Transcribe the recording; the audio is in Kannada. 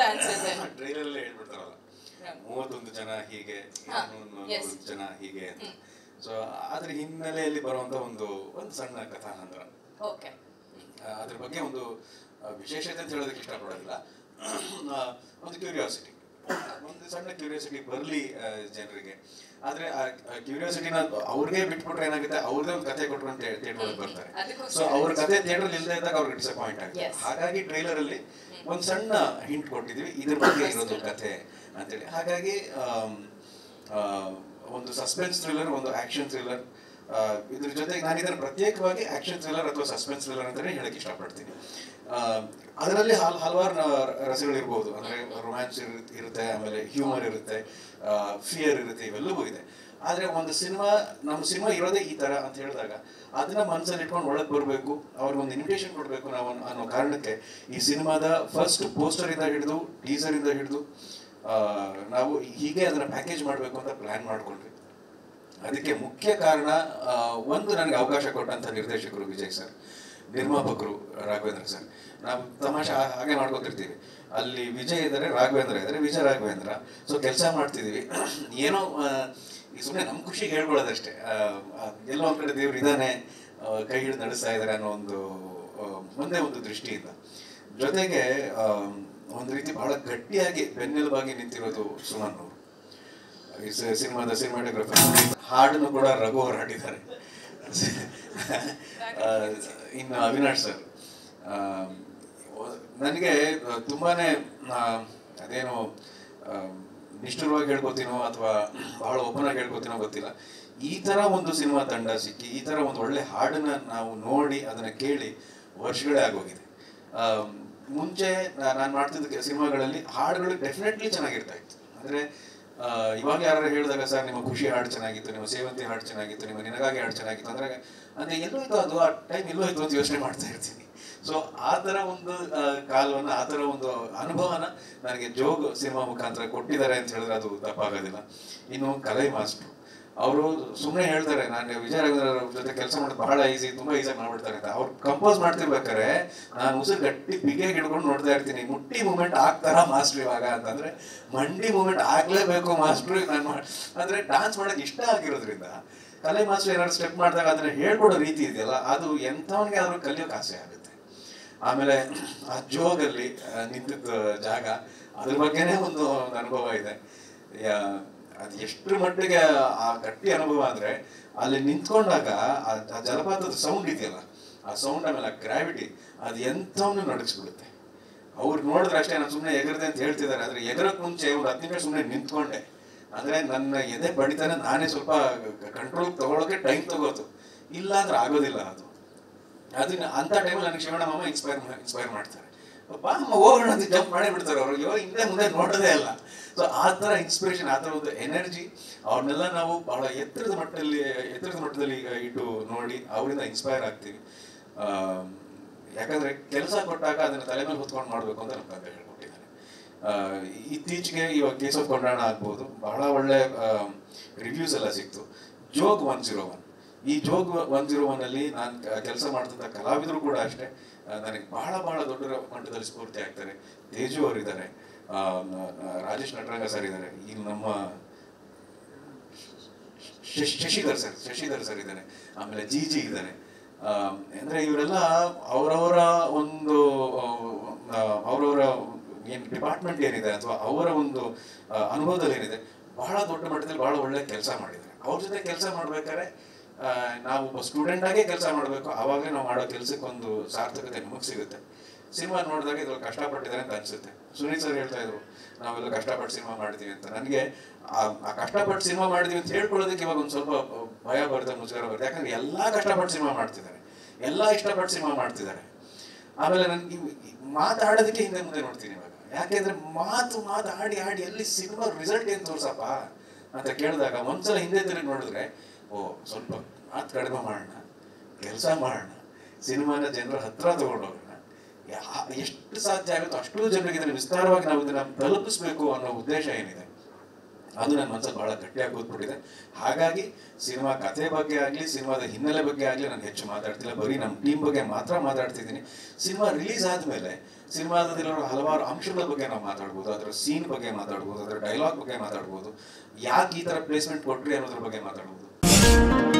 ಅನ್ಸುತ್ತೆ. ಟ್ರೈಲರಲ್ಲೇ ಹೇಳ್ಬಿಡ್ತಾರಲ್ಲ 31 ಜನ ಹೀಗೆ 100 ಜನ ಹೀಗೆ ಅಂತ. ಸೊ ಅದ್ರ ಹಿನ್ನೆಲೆಯಲ್ಲಿ ಬರುವಂತ ಒಂದು ಸಣ್ಣ ಕಥಾನಂದ್ರ. ಅದ್ರ ಬಗ್ಗೆ ಒಂದು ವಿಶೇಷತೆ ಅಂತ ಹೇಳೋದಕ್ಕೆ ಇಷ್ಟಪಡೋದಿಲ್ಲ, ಒಂದು ಕ್ಯೂರಿಯಾಸಿಟಿ, ಒಂದು ಸಣ್ಣ ಕ್ಯೂರಿಯಾಸಿಟಿ ಬರಲಿ ಜನರಿಗೆ. ಆದ್ರೆ ಆ ಕ್ಯೂರಿಯಾಸಿಟಿನ ಅವ್ರಿಗೆ ಬಿಟ್ಬಿಟ್ರೆ ಏನಾಗುತ್ತೆ, ಅವ್ರದೇ ಒಂದು ಕತೆ ಕೊಟ್ಟರು ಅಂತ ಥಿಯೇಟರ್ ಬರ್ತಾರೆ. ಸೊ ಅವ್ರ ಕತೆ ಥಿಯೇಟರ್ ಇಲ್ಲದೆ ಇದ್ದಾಗ ಅವ್ರಿಗೆ ಡಿಸಪಾಯಿಂಟ್ ಆಗುತ್ತೆ. ಹಾಗಾಗಿ ಟ್ರೈಲರ್ ಅಲ್ಲಿ ಒಂದು ಸಣ್ಣ ಹಿಂಟ್ ಕೊಟ್ಟಿದೀವಿ, ಇದ್ರ ಬಗ್ಗೆ ಇರೋದು ಕತೆ ಅಂತೇಳಿ. ಹಾಗಾಗಿ ಒಂದು ಸಸ್ಪೆನ್ಸ್ ಥ್ರಿಲ್ಲರ್, ಒಂದು ಆಕ್ಷನ್ ಥ್ರಿಲ್ಲರ್, ಇದ್ರ ಜೊತೆಗೆ ನಾನು ಇದನ್ನು ಪ್ರತ್ಯೇಕವಾಗಿ ಆಕ್ಷನ್ ಥ್ರಿಲ್ಲರ್ ಅಥವಾ ಸಸ್ಪೆನ್ಸ್ ಥ್ರಿಲ್ಲರ್ ಅಂತಾನೆ ಹೇಳಕ್ ಇಷ್ಟಪಡ್ತೀನಿ. ಅದರಲ್ಲಿ ಹಲವಾರು ರಸಗಳಿರ್ಬೋದು, ಅಂದ್ರೆ ರೊಮ್ಯಾನ್ಸ್ ಇರುತ್ತೆ, ಆಮೇಲೆ ಹ್ಯೂಮರ್ ಇರುತ್ತೆ, ಫಿಯರ್ ಇರುತ್ತೆ, ಇವೆಲ್ಲವೂ ಇದೆ. ಆದ್ರೆ ಒಂದು ನಮ್ಮ ಸಿನಿಮಾ ಇರೋದೇ ಈ ತರ ಅಂತ ಹೇಳಿದಾಗ ಅದನ್ನ ಮನಸ್ಸಲ್ಲಿ ಇಟ್ಕೊಂಡು ಒಳಗೆ ಬರಬೇಕು, ಅವ್ರಿಗೊಂದು ಇನ್ವಿಟೇಷನ್ ಕೊಡಬೇಕು ನಾವು ಅನ್ನೋ ಕಾರಣಕ್ಕೆ ಈ ಸಿನಿಮಾದ ಫಸ್ಟ್ ಪೋಸ್ಟರ್ ಇಂದ ಹಿಡಿದು ಟೀಸರ್ ಇಂದ ಹಿಡಿದು ನಾವು ಹೀಗೆ ಅದನ್ನ ಪ್ಯಾಕೇಜ್ ಮಾಡಬೇಕು ಅಂತ ಪ್ಲಾನ್ ಮಾಡ್ಕೊಂಡ್ವಿ. ಅದಕ್ಕೆ ಮುಖ್ಯ ಕಾರಣ ಒಂದು, ನನಗೆ ಅವಕಾಶ ಕೊಟ್ಟಂತ ನಿರ್ದೇಶಕರು ವಿಜಯ್ ಸರ್, ನಿರ್ಮಾಪಕರು ರಾಘವೇಂದ್ರ ಸರ್. ನಾವು ತಮಾಷೆ ಹಾಗೆ ಮಾಡ್ಕೊತಿರ್ತೀವಿ, ಅಲ್ಲಿ ವಿಜಯ್ ಇದ್ದಾರೆ, ರಾಘವೇಂದ್ರ ಇದ್ದಾರೆ, ವಿಜಯ ರಾಘವೇಂದ್ರ. ಸೊ ಕೆಲಸ ಮಾಡ್ತಿದೀವಿ, ಏನೋ ಸುಮ್ಮನೆ ನಮ್ಮ ಖುಷಿಗೆ ಹೇಳ್ಕೊಳ್ಳೋದಷ್ಟೇ. ಎಲ್ಲೋ ಒಂದ್ ಕಡೆ ದೇವ್ರು ಇದಾನೆ, ಕೈ ಹಿಡಿದು ನಡೆಸ್ತಾ ಇದ್ದಾರೆ ಅನ್ನೋ ಒಂದೇ ಒಂದು ದೃಷ್ಟಿಯಿಂದ. ಜೊತೆಗೆ ಒಂದು ರೀತಿ ಬಹಳ ಗಟ್ಟಿಯಾಗಿ ಬೆನ್ನೆಲುಬಾಗಿ ನಿಂತಿರೋದು ಸುಮನ್ ಅವರು. ಸಿನಿಮಾಟೋಗ್ರಫರ್, ಹಾಡನ್ನು ಕೂಡ ರಘು ಅವರು ಹಾಡಿದ್ದಾರೆ. ಇನ್ನು ಅವಿನಾಶ್ ಸರ್, ನನಗೆ ತುಂಬಾನೇ ಅದೇನೋ ನಿಷ್ಠುರವಾಗಿ ಹೇಳ್ಕೊತೀನೋ ಅಥವಾ ಬಹಳ ಓಪನ್ ಆಗಿ ಹೇಳ್ಕೊತೀನೋ ಗೊತ್ತಿಲ್ಲ, ಈ ತರ ಒಂದು ಸಿನಿಮಾ ತಂಡ ಸಿಕ್ಕಿ ಈ ತರ ಒಂದು ಒಳ್ಳೆ ಹಾಡನ್ನ ನಾವು ನೋಡಿ ಅದನ್ನ ಕೇಳಿ ವರ್ಷಗಳೇ ಆಗೋಗಿದೆ. ಮುಂಚೆ ನಾನು ಮಾಡ್ತಿದ್ದ ಸಿನಿಮಾಗಳಲ್ಲಿ ಹಾಡುಗಳು ಡೆಫಿನೆಟ್ಲಿ ಚೆನ್ನಾಗಿರ್ತಾ ಇತ್ತು. ಅಂದ್ರೆ ಇವಾಗ ಯಾರು ಹೇಳಿದಾಗ ಸರ್ ನಿಮ್ಮ ಖುಷಿ ಹಾಡು ಚೆನ್ನಾಗಿತ್ತು, ನಿಮ್ಮ ಸೇವಂತಿ ಹಾಡು ಚೆನ್ನಾಗಿತ್ತು, ನಿಮ್ಮ ನಿನಗಾಗಿ ಹಾಡು ಚೆನ್ನಾಗಿತ್ತು ಅಂದ್ರೆ ಎಲ್ಲೋ ಇತ್ತು, ಅದು ಆ ಟೈಮ್ ಎಲ್ಲೋ ಇತ್ತು ಅಂತ ಯೋಚನೆ ಮಾಡ್ತಾ ಇರ್ತೀನಿ. ಸೊ ಆ ತರ ಒಂದು ಕಾಲವನ್ನು, ಆ ತರ ಒಂದು ಅನುಭವನ ನನಗೆ ಜೋಗ್ ಸಿನಿಮಾ ಮುಖಾಂತರ ಕೊಟ್ಟಿದ್ದಾರೆ ಅಂತ ಹೇಳಿದ್ರೆ ಅದು ತಪ್ಪಾಗೋದಿಲ್ಲ. ಇನ್ನು ಕಲೈ ಮಾಸ್ಟ್ರು ಅವರು ಸುಮ್ಮನೆ ಹೇಳ್ತಾರೆ, ನಾನು ವಿಜಯ ರಾಘವೇಂದ್ರ ಜೊತೆ ಕೆಲಸ ಮಾಡೋದು ಬಹಳ ಈಸಿ, ತುಂಬಾ ಈಸಿಯಾಗಿ ಮಾಡ್ಬಿಡ್ತಾರೆ ಅಂತ. ಅವ್ರು ಕಂಪೋಸ್ ಮಾಡ್ತಿರ್ಬೇಕಾರೆ ನಾನು ಉಸಿರು ಗಟ್ಟಿ ಬಿಗಿಯಾಗಿ ಹಿಡ್ಕೊಂಡು ನೋಡ್ತಾ ಇರ್ತೀನಿ, ಮುಟ್ಟಿ ಮೂಮೆಂಟ್ ಆಗ್ತಾರ ಮಾಸ್ಟ್ರು ಇವಾಗ ಅಂತಂದ್ರೆ ಮಂಡಿ ಮೂಮೆಂಟ್ ಆಗ್ಲೇಬೇಕು ಮಾಸ್ಟ್ರು. ಅಂದ್ರೆ ಡಾನ್ಸ್ ಮಾಡಕ್ ಇಷ್ಟ ಆಗಿರೋದ್ರಿಂದ ಕಲೆ ಮಾಸ್ಟರ್ ಏನಾದ್ರು ಸ್ಟೆಪ್ ಮಾಡಿದಾಗ ಅದನ್ನ ಹೇಳ್ಕೊಡೋ ರೀತಿ ಇದೆಯಲ್ಲ, ಅದು ಎಂಥವನಿಗೆ ಆದ್ರೂ ಕಲಿಯೋಕೆ ಆಸೆ ಆಗುತ್ತೆ. ಆಮೇಲೆ ಆ ಜೋಗಲ್ಲಿ ನಿಂತಿದ್ದ ಜಾಗ, ಅದ್ರ ಬಗ್ಗೆನೇ ಒಂದು ಅನುಭವ ಇದೆ. ಅದು ಎಷ್ಟು ಮಟ್ಟಿಗೆ ಆ ಗಟ್ಟಿ ಅನುಭವ ಅಂದ್ರೆ ಅಲ್ಲಿ ನಿಂತ್ಕೊಂಡಾಗ ಆ ಜಲಪಾತದ ಸೌಂಡ್ ಇದೆಯಲ್ಲ, ಆ ಸೌಂಡ್ ಆಮೇಲೆ ಆ ಗ್ರಾವಿಟಿ ಅದು ಎಂಥವನ್ನೂ ನಡಗಿಸ್ಬಿಡುತ್ತೆ. ಅವ್ರು ನೋಡಿದ್ರೆ ಅಷ್ಟೇ, ನಾನು ಸುಮ್ಮನೆ ಎಗರದೆ ಅಂತ ಹೇಳ್ತಿದ್ದಾರೆ, ಆದ್ರೆ ಎಗರಕ್ಕೆ ಮುಂಚೆ ಒಂದು 10 ನಿಮಿಷ ಸುಮ್ಮನೆ ನಿಂತ್ಕೊಂಡೆ. ಅಂದ್ರೆ ನನ್ನ ಎದೆ ಬಡಿತಾನೆ ನಾನೇ ಸ್ವಲ್ಪ ಕಂಟ್ರೋಲ್ ತಗೊಳ್ಳೋಕೆ ಟೈಮ್ ತಗೋತು, ಇಲ್ಲ ಅಂದ್ರೆ ಆಗೋದಿಲ್ಲ ಅದು. ಅದನ್ನ ಅಂತ ಟೈಮಲ್ಲಿ ನನಗೆ ಶಿವಣ್ಣ ಮಾಮ ಇನ್ಸ್ಪೈರ್ ಮಾಡ್ತಾರೆ, ಬಾ ಅಮ್ಮ ಹೋಗೋಣ ಅಂತ ಜಂಪ್ ಮಾಡೇ ಬಿಡ್ತಾರೆ ಅವರು. ಹಿಂದೆ ಮುಂದೆ ನೋಡೋದೇ ಅಲ್ಲ. ಸೊ ಆ ಥರ ಇನ್ಸ್ಪಿರೇಷನ್, ಆ ಥರ ಒಂದು ಎನರ್ಜಿ, ಅವ್ರನ್ನೆಲ್ಲ ನಾವು ಬಹಳ ಎತ್ತರದ ಮಟ್ಟದಲ್ಲಿ ಇಟ್ಟು ನೋಡಿ ಅವರಿಂದ ಇನ್ಸ್ಪೈರ್ ಆಗ್ತೀವಿ. ಯಾಕಂದ್ರೆ ಕೆಲಸ ಕೊಟ್ಟಾಗ ಅದನ್ನ ತಲೆ ಮೇಲೆ ಹೊತ್ಕೊಂಡು ಮಾಡ್ಬೇಕು ಅಂತ ನಮ್ಮ ತಂದೆ ಹೇಳ್ಕೊಟ್ಟಿದ್ದಾರೆ. ಇತ್ತೀಚೆಗೆ ಇವಾಗ ಕೇಸ್ ಆಫ್ ಕೊಂಡಾಣ ಆಗ್ಬೋದು, ಬಹಳ ಒಳ್ಳೆ ರಿವ್ಯೂಸ್ ಎಲ್ಲ ಸಿಕ್ತು. ಜೋಗ್ 101, ಈ ಜೋಗ್ 101 ಅಲ್ಲಿ ನಾನು ಕೆಲಸ ಮಾಡ್ತಿದ್ದ ಕಲಾವಿದರು ಕೂಡ ಅಷ್ಟೇ ನನಗೆ ಬಹಳ ದೊಡ್ಡ ಮಟ್ಟದಲ್ಲಿ ಸ್ಫೂರ್ತಿ ಆಗ್ತಾರೆ. ತೇಜು ಅವರಿದ್ದಾರೆ, ರಾಜೇಶ್ ನಟರಂಗ ಸರ್ ಇದ್ದಾರೆ, ಈಗ ನಮ್ಮ ಶಶಿಧರ್ ಸರ್ ಇದ್ದಾರೆ, ಆಮೇಲೆ ಜಿ ಇದ್ದಾರೆ. ಅಂದ್ರೆ ಇವರೆಲ್ಲ ಅವರವರ ಏನ್ ಡಿಪಾರ್ಟ್ಮೆಂಟ್ ಏನಿದೆ ಅಥವಾ ಅವರ ಒಂದು ಅನುಭವದಲ್ಲಿ ಏನಿದೆ ಬಹಳ ದೊಡ್ಡ ಮಟ್ಟದಲ್ಲಿ ಬಹಳ ಒಳ್ಳೆ ಕೆಲಸ ಮಾಡಿದ್ದಾರೆ. ಅವ್ರ ಜೊತೆ ಕೆಲಸ ಮಾಡ್ಬೇಕಾದ್ರೆ ನಾವು ಒಬ್ಬ ಸ್ಟೂಡೆಂಟ್ ಆಗೇ ಕೆಲಸ ಮಾಡಬೇಕು, ಆವಾಗಲೇ ನಾವು ಮಾಡೋ ಕೆಲಸಕ್ಕೊಂದು ಸಾರ್ಥಕತೆ ನಮಗೆ ಸಿಗುತ್ತೆ. ಸಿನಿಮಾ ನೋಡಿದಾಗ ಇದ್ರಲ್ಲಿ ಕಷ್ಟಪಟ್ಟಿದ್ದಾರೆ ಅಂತ ಅನ್ಸುತ್ತೆ. ಸುನೀಲ್ ಸರ್ ಹೇಳ್ತಾ ಇದ್ರು ನಾವೆಲ್ಲ ಕಷ್ಟಪಟ್ಟು ಸಿನಿಮಾ ಮಾಡ್ತೀವಿ ಅಂತ. ನನಗೆ ಆ ಕಷ್ಟಪಟ್ಟು ಸಿನಿಮಾ ಮಾಡಿದೀವಿ ಅಂತ ಹೇಳ್ಕೊಳ್ಳೋದಕ್ಕೆ ಇವಾಗ ಒಂದು ಸ್ವಲ್ಪ ಭಯ ಬರುತ್ತೆ, ಮುಜುಗರ ಬರುತ್ತೆ. ಯಾಕಂದ್ರೆ ಎಲ್ಲಾ ಕಷ್ಟಪಟ್ಟು ಸಿನಿಮಾ ಮಾಡ್ತಿದ್ದಾರೆ, ಎಲ್ಲಾ ಇಷ್ಟಪಟ್ಟು ಸಿನಿಮಾ ಮಾಡ್ತಿದ್ದಾರೆ. ಆಮೇಲೆ ನನ್ಗೆ ಮಾತಾಡೋದಕ್ಕೆ ಹಿಂದೆ ಮುಂದೆ ನೋಡ್ತೀನಿ ಇವಾಗ. ಯಾಕೆಂದ್ರೆ ಮಾತಾಡಿ ಎಲ್ಲಿ ಸಿನಿಮಾ ರಿಸಲ್ಟ್ ಏನ್ ತೋರ್ಸಪ್ಪ ಅಂತ ಕೇಳಿದಾಗ ಒಂದ್ಸಲ ಹಿಂದೆ ತಿರುಗಿ ನೋಡಿದ್ರೆ, ಸ್ವಲ್ಪ ಮಾತು ಕಡಿಮೆ ಮಾಡೋಣ, ಕೆಲಸ ಮಾಡೋಣ, ಸಿನಿಮಾನ ಜನರ ಹತ್ರ ತಗೊಂಡೋಗೋಣ, ಎಷ್ಟು ಸಾಧ್ಯ ಆಗುತ್ತೋ ಅಷ್ಟು ಜನರಿಗೆ ಇದನ್ನು ವಿಸ್ತಾರವಾಗಿ ನಾವು ಇದನ್ನ ತಲುಪಿಸ್ಬೇಕು ಅನ್ನೋ ಉದ್ದೇಶ ಏನಿದೆ ಅದು ನನ್ನ ಮನಸ್ಸಲ್ಲಿ ಬಹಳ ಗಟ್ಟಿಯಾಗಿ ಕೂತ್ಬಿಟ್ಟಿದೆ. ಹಾಗಾಗಿ ಸಿನಿಮಾ ಕಥೆ ಬಗ್ಗೆ ಆಗಲಿ, ಸಿನಿಮಾದ ಹಿನ್ನೆಲೆ ಬಗ್ಗೆ ಆಗಲಿ ನಾನು ಹೆಚ್ಚು ಮಾತಾಡ್ತಿಲ್ಲ, ಬರೀ ನಮ್ಮ ಟೀಮ್ ಬಗ್ಗೆ ಮಾತ್ರ ಮಾತಾಡ್ತಿದ್ದೀನಿ. ಸಿನಿಮಾ ರಿಲೀಸ್ ಆದಮೇಲೆ ಸಿನಿಮಾದಲ್ಲಿರೋ ಹಲವಾರು ಅಂಶಗಳ ಬಗ್ಗೆ ನಾವು ಮಾತಾಡ್ಬೋದು, ಅದರ ಸೀನ್ ಬಗ್ಗೆ ಮಾತಾಡ್ಬೋದು, ಅದರ ಡೈಲಾಗ್ ಬಗ್ಗೆ ಮಾತಾಡ್ಬೋದು, ಯಾಕೆ ಈ ಥರ ಪ್ಲೇಸ್ಮೆಂಟ್ ಕೊಟ್ರಿ ಅನ್ನೋದ್ರ ಬಗ್ಗೆ ಮಾತಾಡ್ಬೋದು.